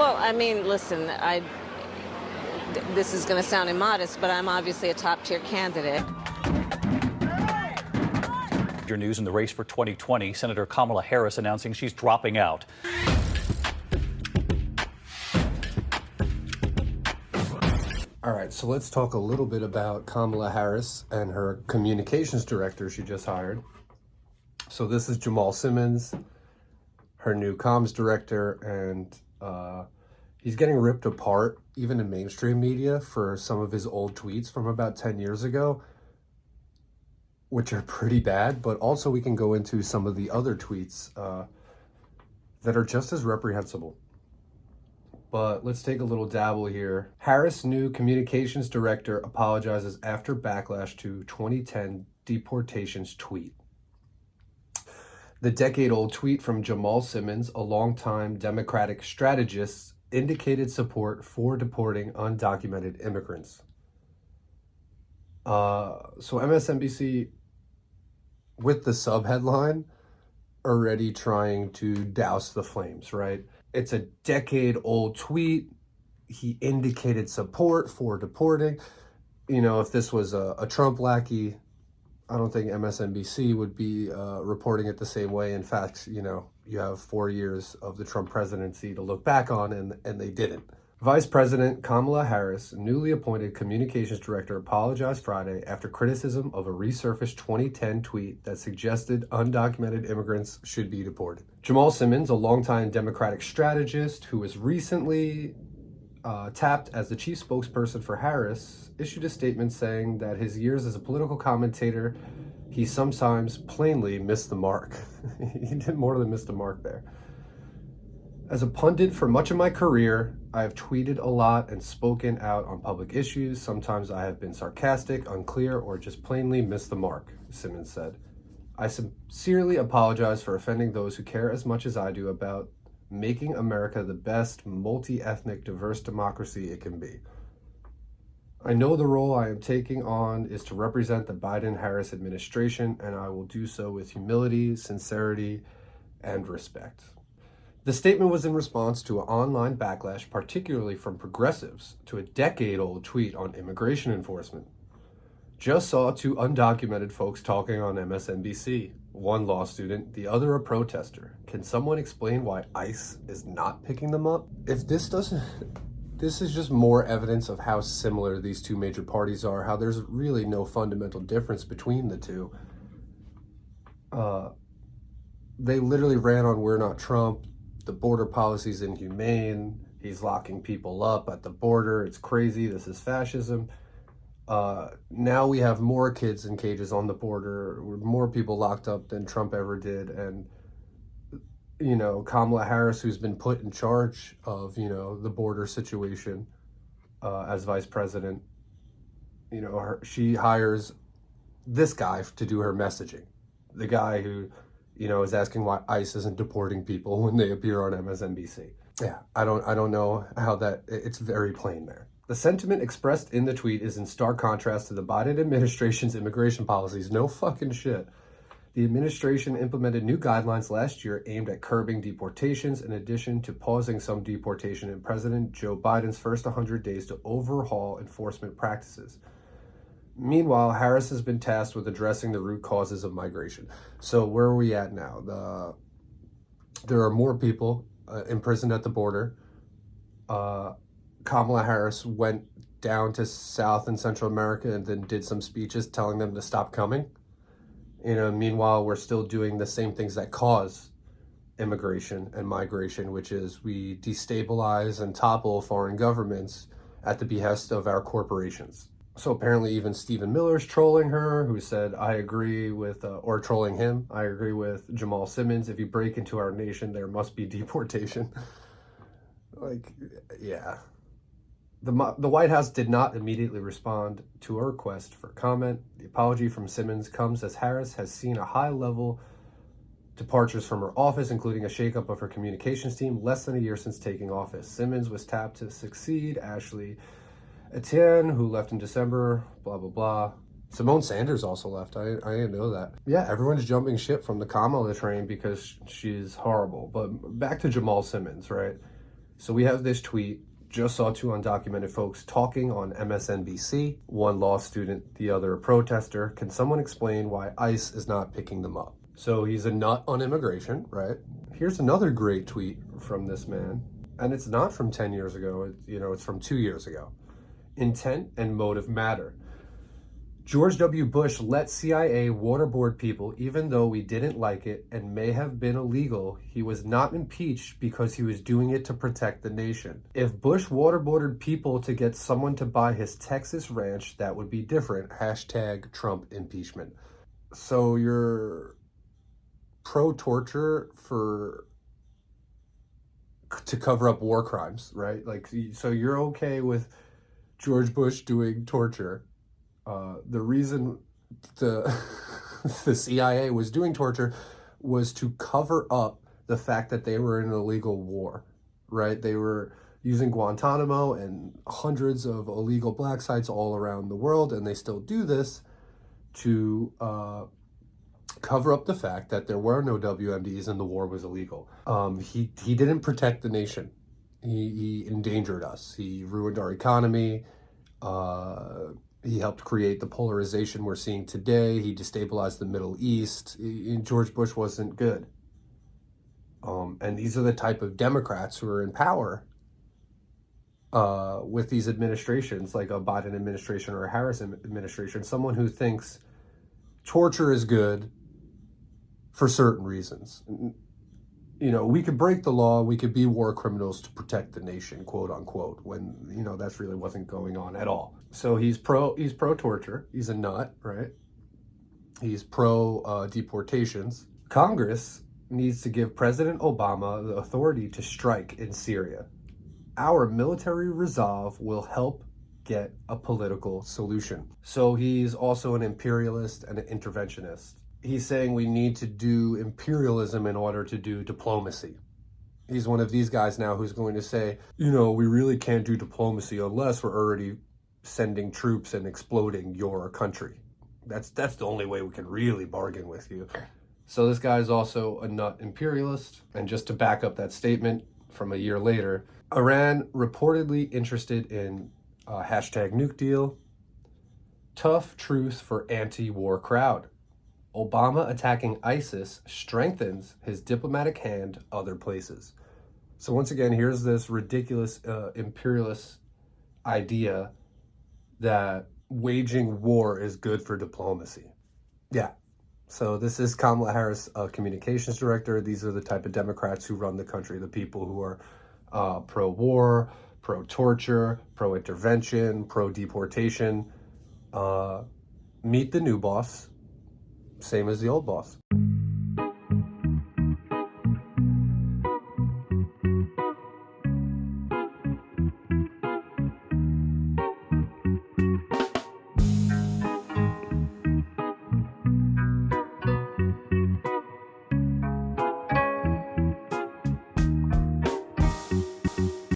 Well, I mean, listen, this is going to sound immodest, but I'm obviously a top-tier candidate. Your news in the race for 2020, Senator Kamala Harris announcing she's dropping out. All right, so let's talk a little bit about Kamala Harris and her communications director she just hired. So this is Jamal Simmons, her new comms director, and he's getting ripped apart, even in mainstream media, for some of his old tweets from about 10 years ago, which are pretty bad, but also we can go into some of the other tweets that are just as reprehensible. But let's take a little dabble here. Harris' new communications director apologizes after backlash to 2010 deportations tweet. The decade-old tweet from Jamal Simmons, a longtime Democratic strategist, indicated support for deporting undocumented immigrants. So MSNBC, with the sub-headline, already trying to douse the flames, right? It's a decade-old tweet. He indicated support for deporting. You know, if this was a Trump lackey, I don't think MSNBC would be reporting it the same way. In fact, you know, you have 4 years of the Trump presidency to look back on, and they didn't. Vice President Kamala Harris, newly appointed communications director, apologized Friday after criticism of a resurfaced 2010 tweet that suggested undocumented immigrants should be deported. Jamal Simmons, a longtime Democratic strategist who was recently tapped as the chief spokesperson for Harris, issued a statement saying that his years as a political commentator, he sometimes plainly missed the mark. He did more than miss the mark there. As a pundit for much of my career, I have tweeted a lot and spoken out on public issues. Sometimes I have been sarcastic, unclear, or just plainly missed the mark, Simmons said. I sincerely apologize for offending those who care as much as I do about making America the best multi-ethnic, diverse democracy it can be. I know the role I am taking on is to represent the Biden-Harris administration, and I will do so with humility, sincerity, and respect. The statement was in response to an online backlash, particularly from progressives, to a decade-old tweet on immigration enforcement. Just saw two undocumented folks talking on MSNBC. One law student, the other a protester. Can someone explain why ICE is not picking them up? If this doesn't... This is just more evidence of how similar these two major parties are, how there's really no fundamental difference between the two. They literally ran on "We're not Trump." The border policy is inhumane. He's locking people up at the border. It's crazy. This is fascism. Now we have more kids in cages on the border, with more people locked up than Trump ever did. And, you know, Kamala Harris, who's been put in charge of, you know, the border situation as vice president, you know, she hires this guy to do her messaging. The guy who, you know, is asking why ICE isn't deporting people when they appear on MSNBC. Yeah, I don't know how that, it's very plain there. The sentiment expressed in the tweet is in stark contrast to the Biden administration's immigration policies. No fucking shit. The administration implemented new guidelines last year aimed at curbing deportations, in addition to pausing some deportation in President Joe Biden's first 100 days to overhaul enforcement practices. Meanwhile, Harris has been tasked with addressing the root causes of migration. So where are we at now? There are more people imprisoned at the border. Kamala Harris went down to South and Central America and then did some speeches telling them to stop coming. You know, meanwhile, we're still doing the same things that cause immigration and migration, which is we destabilize and topple foreign governments at the behest of our corporations. So apparently even Stephen Miller's trolling her, who said, I agree with, or trolling him, I agree with Jamal Simmons. If you break into our nation, there must be deportation. Like, yeah. The White House did not immediately respond to a request for comment. The apology from Simmons comes as Harris has seen a high-level departures from her office, including a shakeup of her communications team less than a year since taking office. Simmons was tapped to succeed Ashley Etienne, who left in December, blah, blah, blah. Simone Sanders also left. I didn't know that. Yeah, everyone's jumping ship from the Kamala train because she's horrible. But back to Jamal Simmons, right? So we have this tweet. Just saw two undocumented folks talking on MSNBC. One law student, the other a protester. Can someone explain why ICE is not picking them up? So he's a nut on immigration, right? Here's another great tweet from this man. And it's not from 10 years ago. It's from 2 years ago. Intent and motive matter. George W. Bush let CIA waterboard people even though we didn't like it and may have been illegal. He was not impeached because he was doing it to protect the nation. If Bush waterboarded people to get someone to buy his Texas ranch, that would be different. Hashtag Trump impeachment. So you're pro-torture to cover up war crimes, right? Like, so you're okay with George Bush doing torture. The reason the CIA was doing torture was to cover up the fact that they were in an illegal war, right? They were using Guantanamo and hundreds of illegal black sites all around the world, and they still do this to cover up the fact that there were no WMDs and the war was illegal. He didn't protect the nation. He endangered us. He ruined our economy. He helped create the polarization we're seeing today. He destabilized the Middle East. George Bush wasn't good. And these are the type of Democrats who are in power with these administrations, like a Biden administration or a Harris administration, someone who thinks torture is good for certain reasons. We could break the law, we could be war criminals to protect the nation, quote unquote, when, that's really wasn't going on at all. So he's pro-torture, he's a nut, right? He's pro-deportations. Congress needs to give President Obama the authority to strike in Syria. Our military resolve will help get a political solution. So he's also an imperialist and an interventionist. He's saying we need to do imperialism in order to do diplomacy. He's one of these guys now who's going to say, we really can't do diplomacy unless we're already sending troops and exploding your country. That's the only way we can really bargain with you. So this guy is also a nut imperialist. And just to back up that statement from a year later, Iran reportedly interested in hashtag nuke deal. Tough truth for anti-war crowd. Obama attacking ISIS strengthens his diplomatic hand other places. So once again, here's this ridiculous imperialist idea that waging war is good for diplomacy. Yeah. So this is Kamala Harris, communications director. These are the type of Democrats who run the country, the people who are pro-war, pro-torture, pro-intervention, pro-deportation. Meet the new boss. Same as the old boss.